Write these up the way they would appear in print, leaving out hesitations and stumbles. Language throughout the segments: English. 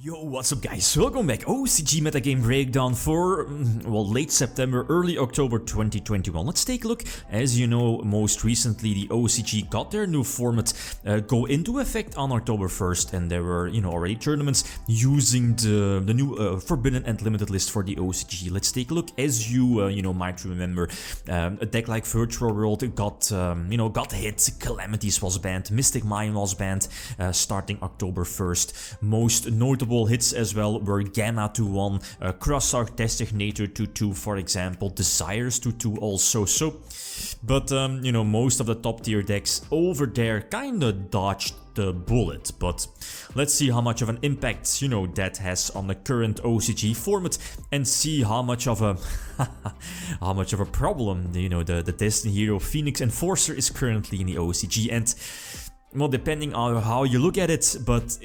Yo, what's up guys? Welcome back. OCG Metagame Breakdown for, well, late September, early October 2021. Let's take a look. As you know, most recently the OCG got their new format go into effect on October 1st, and there were, already tournaments using the new Forbidden and Limited list for the OCG. Let's take a look. As you, might remember, a deck like Virtual World got, got hit. Calamities was banned. Mystic Mine was banned starting October 1st. Most notable hits as well were Gamma 2-1, Crossark Designator 2-2, for example, Desires 2-2 also. But most of the top tier decks over there kinda dodged the bullet. But let's see how much of an impact that has on the current OCG format, and see how much of a problem the Destiny Hero Phoenix Enforcer is currently in the OCG. And well, depending on how you look at it, but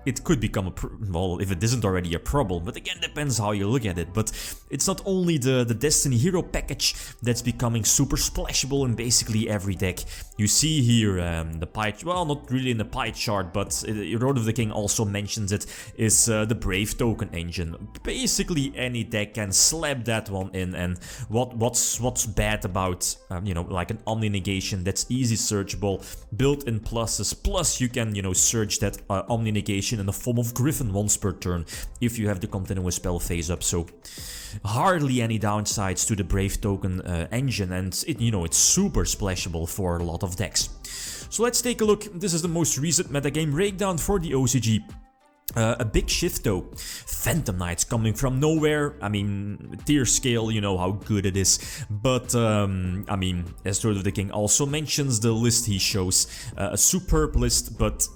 it could become a well, if it isn't already a problem, but again, depends how you look at it. But it's not only the Destiny Hero package that's becoming super splashable in basically every deck. You see here the pie, well, not really in the pie chart, but Road of the King also mentions it, is the Brave token engine. Basically any deck can slap that one in, and what's bad about like an Omni Negation that's easy searchable, built-in pluses, plus you can search that Omni Negation in the form of Griffin once per turn if you have the continuous spell phase up. So hardly any downsides to the Brave token engine, and it's super splashable for a lot of decks. So let's take a look. This is the most recent metagame breakdown for the OCG. A big shift though. Phantom Knights coming from nowhere. I mean, tier scale, you know how good it is. But, I mean, as Road of the King also mentions, the list he shows, a superb list, but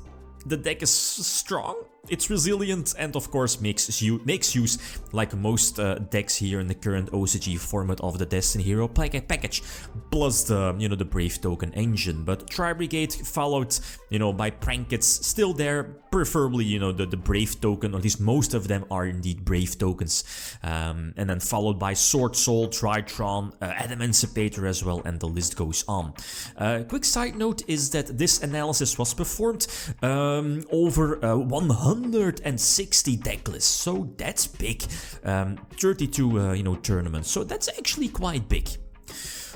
the deck is strong, it's resilient, and of course makes use, like most decks here in the current OCG format, of the Destiny Hero package, plus the, the Brave token engine. But Tri-Brigade followed, by Prankets, still there, preferably, the Brave token, or at least most of them are indeed Brave tokens. And then followed by Swordsoul, Tritron, Adamantipator as well, and the list goes on. Quick side note is that this analysis was performed over 160 deck lists, so that's big. 32 tournaments, so that's actually quite big.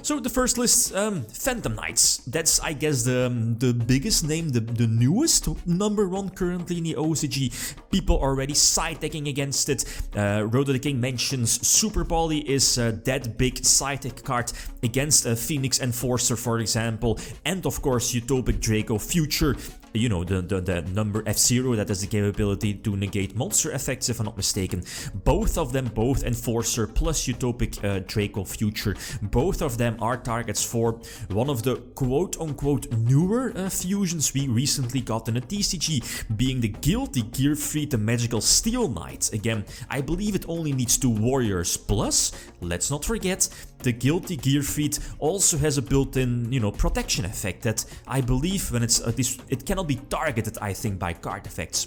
So the first list, Phantom Knights. That's, I guess, the biggest name, the newest #1 currently in the OCG. People already side-decking against it. Road of the King mentions Super Poly is that big side-deck card against a Phoenix Enforcer, for example. And of course, Utopic Draco Future. The number F0 that has the capability to negate monster effects, if I'm not mistaken. Both of them, both Enforcer plus Utopic Draco Future, both of them are targets for one of the quote-unquote newer fusions we recently got in a TCG, being the Guilty Gearfried, the Magical Steel Knight. Again, I believe it only needs 2 warriors, plus, let's not forget, the Guilty Gearfried also has a built-in, protection effect that I believe when it's it cannot be targeted, I think, by card effects,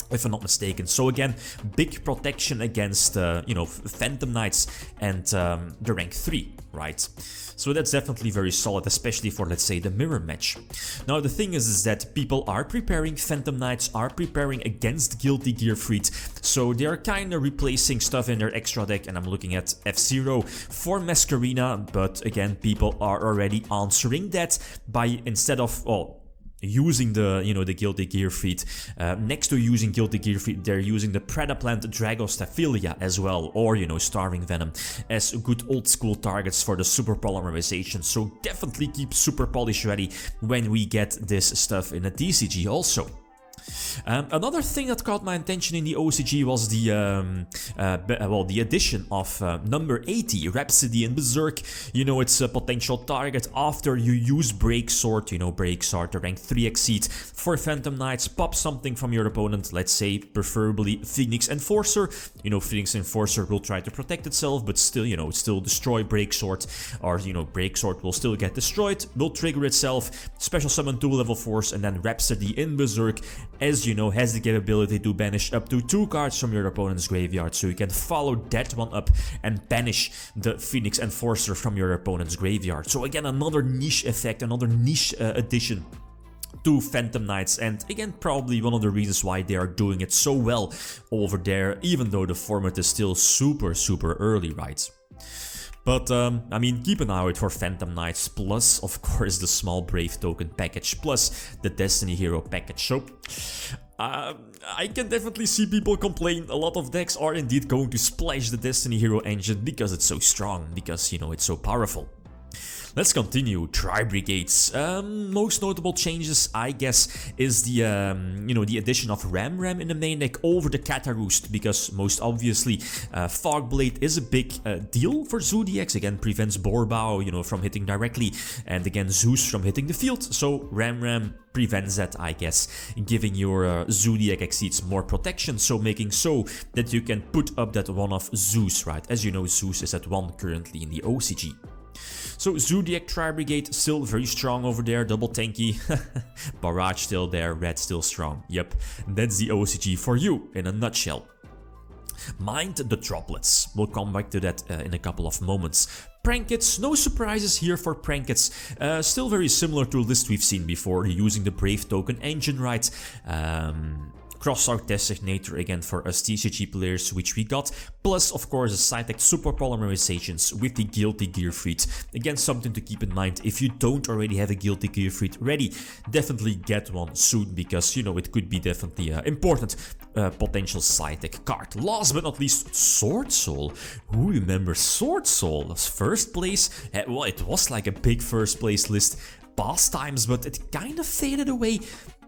if I'm not mistaken. So again, big protection against, Phantom Knights and the rank 3, right? So that's definitely very solid, especially for, let's say, the mirror match. Now the thing is that people are preparing, Phantom Knights are preparing against Guilty Gearfried, so they are kind of replacing stuff in their extra deck, and I'm looking at F0 for Masquerena, but again, people are already answering that by, instead of, using the, the Guilty Gearfried, next to using Guilty Gearfried, they're using the Predaplant Dragostaphilia as well, or, Starving Venom, as good old school targets for the Super Polymerization. So definitely keep Super Polish ready when we get this stuff in a TCG also. Another thing that caught my attention in the OCG was the addition of number 80, Rhapsody in Berserk. It's a potential target after you use Breaksword, Breaksword, the rank 3 exceed. For Phantom Knights, pop something from your opponent, let's say preferably Phoenix Enforcer. Phoenix Enforcer will try to protect itself, but still, still destroy Breaksword, or, Breaksword will still get destroyed, will trigger itself, special summon 2 level 4s, and then Rhapsody in Berserk, as has the capability to banish up to 2 cards from your opponent's graveyard, so you can follow that one up and banish the Phoenix Enforcer from your opponent's graveyard. So again, another niche effect, another niche addition 2 Phantom Knights, and again, probably one of the reasons why they are doing it so well over there, even though the format is still super early, right? But, I mean, keep an eye out for Phantom Knights, plus, of course, the small Brave token package, plus the Destiny Hero package. So, I can definitely see people complain. A lot of decks are indeed going to splash the Destiny Hero engine because it's so strong, because, you know, it's so powerful. Let's continue. Tri-Brigades. Most notable changes, I guess, is the, you know, the addition of Ram in the main deck over the Cataroost, because most obviously, Fogblade is a big deal for Zodiacs. Again, prevents Borbao, you know, from hitting directly, and again, Zeus from hitting the field. So Ram prevents that, I guess, giving your Zodiac Exceeds more protection, so making so that you can put up that one of Zeus, right? As you know, Zeus is at 1 currently in the OCG. So Zodiac Tri-Brigade still very strong over there, double tanky. Barrage still there, red still strong. Yep, that's the OCG for you in a nutshell. Mind the droplets. We'll come back to that in a couple of moments. Prankets, no surprises here for Prankets. Still very similar to a list we've seen before, using the Brave token engine, right? Crossout Designator again for us TCG players, which we got, plus of course the Cytec Super Polymerizations with the Guilty Gear Freed. Again, something to keep in mind, if you don't already have a Guilty Gear Freed ready, definitely get one soon, because, you know, it could be definitely important potential Cytec card. Last but not least, Swordsoul. Who remembers Swordsoul? First place? Well, it was like a big first place list past times, but it kind of faded away.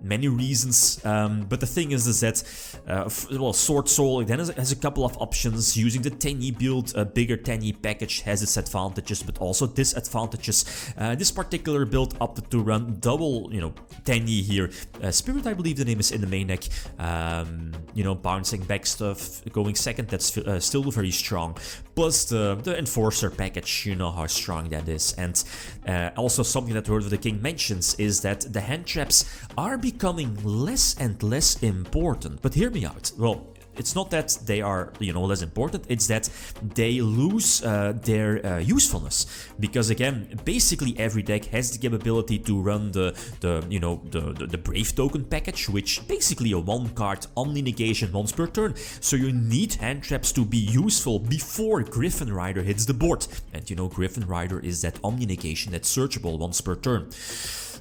Many reasons, but the thing is that, well, Swordsoul then has a couple of options. Using the Tenyi build, a bigger Tenyi package has its advantages, but also disadvantages. This particular build opted to run double, you know, Tenyi here. Spirit, I believe the name is in the main deck. You know, bouncing back stuff, going second, that's still very strong. Plus the Enforcer package, you know how strong that is. And also something that Word of the King mentions is that the hand traps are becoming less and less important. But hear me out. Well, it's not that they are, you know, less important, it's that they lose their usefulness. Because again, basically every deck has the capability to run the Brave token package, which basically a 1-card Omni negation once per turn. So you need hand traps to be useful before Griffin Rider hits the board. And you know, Griffin Rider is that Omni negation that's searchable once per turn.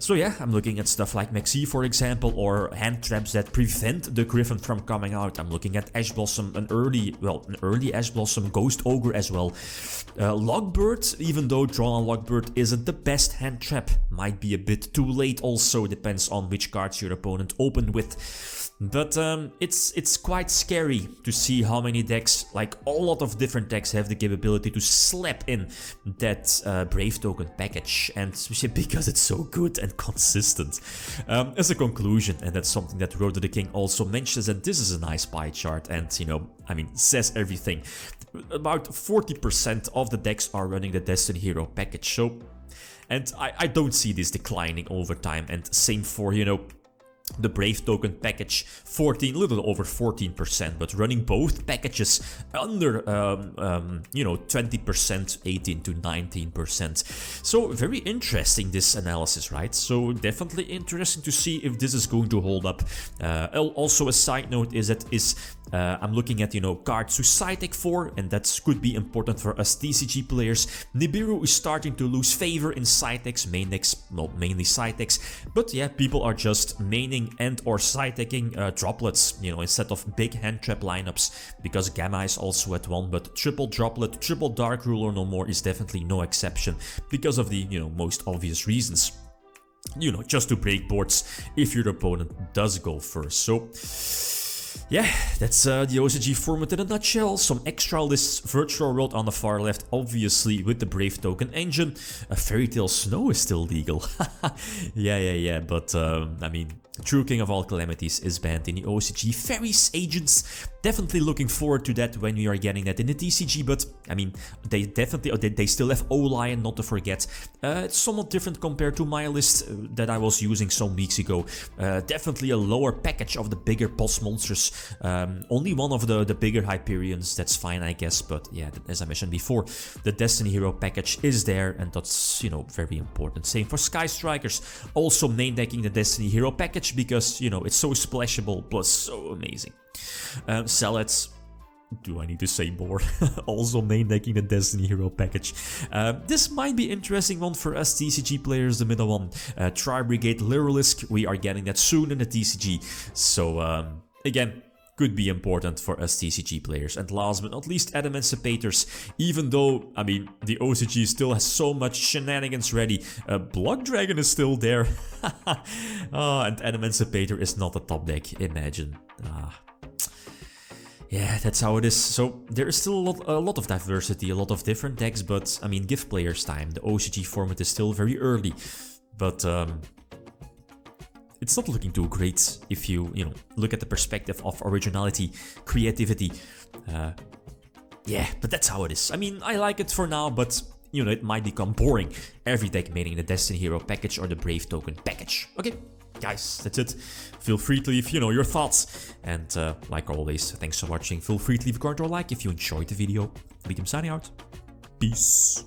So yeah, I'm looking at stuff like Maxi, for example, or hand traps that prevent the Griffin from coming out. I'm looking at Ash Blossom, an early Ash Blossom, Ghost Ogre as well. Lockbird, even though Drawn on Lockbird isn't the best hand trap, might be a bit too late also, depends on which cards your opponent opened with. But it's quite scary to see how many decks, like a lot of different decks, have the capability to slap in that Brave token package, and because it's so good and consistent. As a conclusion, and that's something that Road to the King also mentions, and this is a nice pie chart, and you know, I mean, says everything. About 40% of the decks are running the Destiny Hero package, so, and I don't see this declining over time, and same for, you know, the Brave token package, little over 14%, but running both packages under, you know, 20%, 18 to 19%. So very interesting, this analysis, right? So definitely interesting to see if this is going to hold up. Also a side note is that I'm looking at, you know, cards to Cytec for, and that could be important for us TCG players. Nibiru is starting to lose favor in Cytecs, main decks, well, mainly Cytecs, but yeah, people are just maining and or Cytecing droplets, you know, instead of big hand trap lineups, because Gamma is also at 1, but triple droplet, triple Dark Ruler no more is definitely no exception, because of the, you know, most obvious reasons. You know, just to break boards if your opponent does go first. So yeah, that's the OCG format in a nutshell. Some extra lists, Virtual World on the far left, obviously with the Brave token engine. Fairy Tail Snow is still legal. Yeah, but I mean, True King of all calamities is banned in the OCG. Fairies, Agents, definitely looking forward to that when we are getting that in the TCG, but I mean, they definitely, they still have O-Lion, not to forget. It's somewhat different compared to my list that I was using some weeks ago. Definitely a lower package of the bigger boss monsters. Only one of the bigger Hyperions, that's fine I guess, but yeah, as I mentioned before, the Destiny Hero package is there, and that's, you know, very important. Same for Sky Strikers, also main decking the Destiny Hero package, because, you know, it's so splashable plus so amazing. Salads, do I need to say more? Also main decking the Destiny Hero package. This might be interesting one for us TCG players, the middle one. Tri-Brigade Lyrilisk, we are getting that soon in the TCG. So again, could be important for us TCG players. And last but not least, Emancipators. Even though, I mean, the OCG still has so much shenanigans ready, Blood Dragon is still there. And Emancipator is not a top deck, imagine. Yeah, that's how it is. So there is still a lot of diversity, a lot of different decks, but I mean, give players time. The OCG format is still very early, but it's not looking too great if you know, look at the perspective of originality, creativity. Yeah, but that's how it is. I mean, I like it for now, but you know, it might become boring. Every deck making the Destiny Hero package or the Brave Token package. Okay, guys, that's it. Feel free to leave, you know, your thoughts. And like always, thanks for watching. Feel free to leave a comment or like if you enjoyed the video. Riddim signing out. Peace.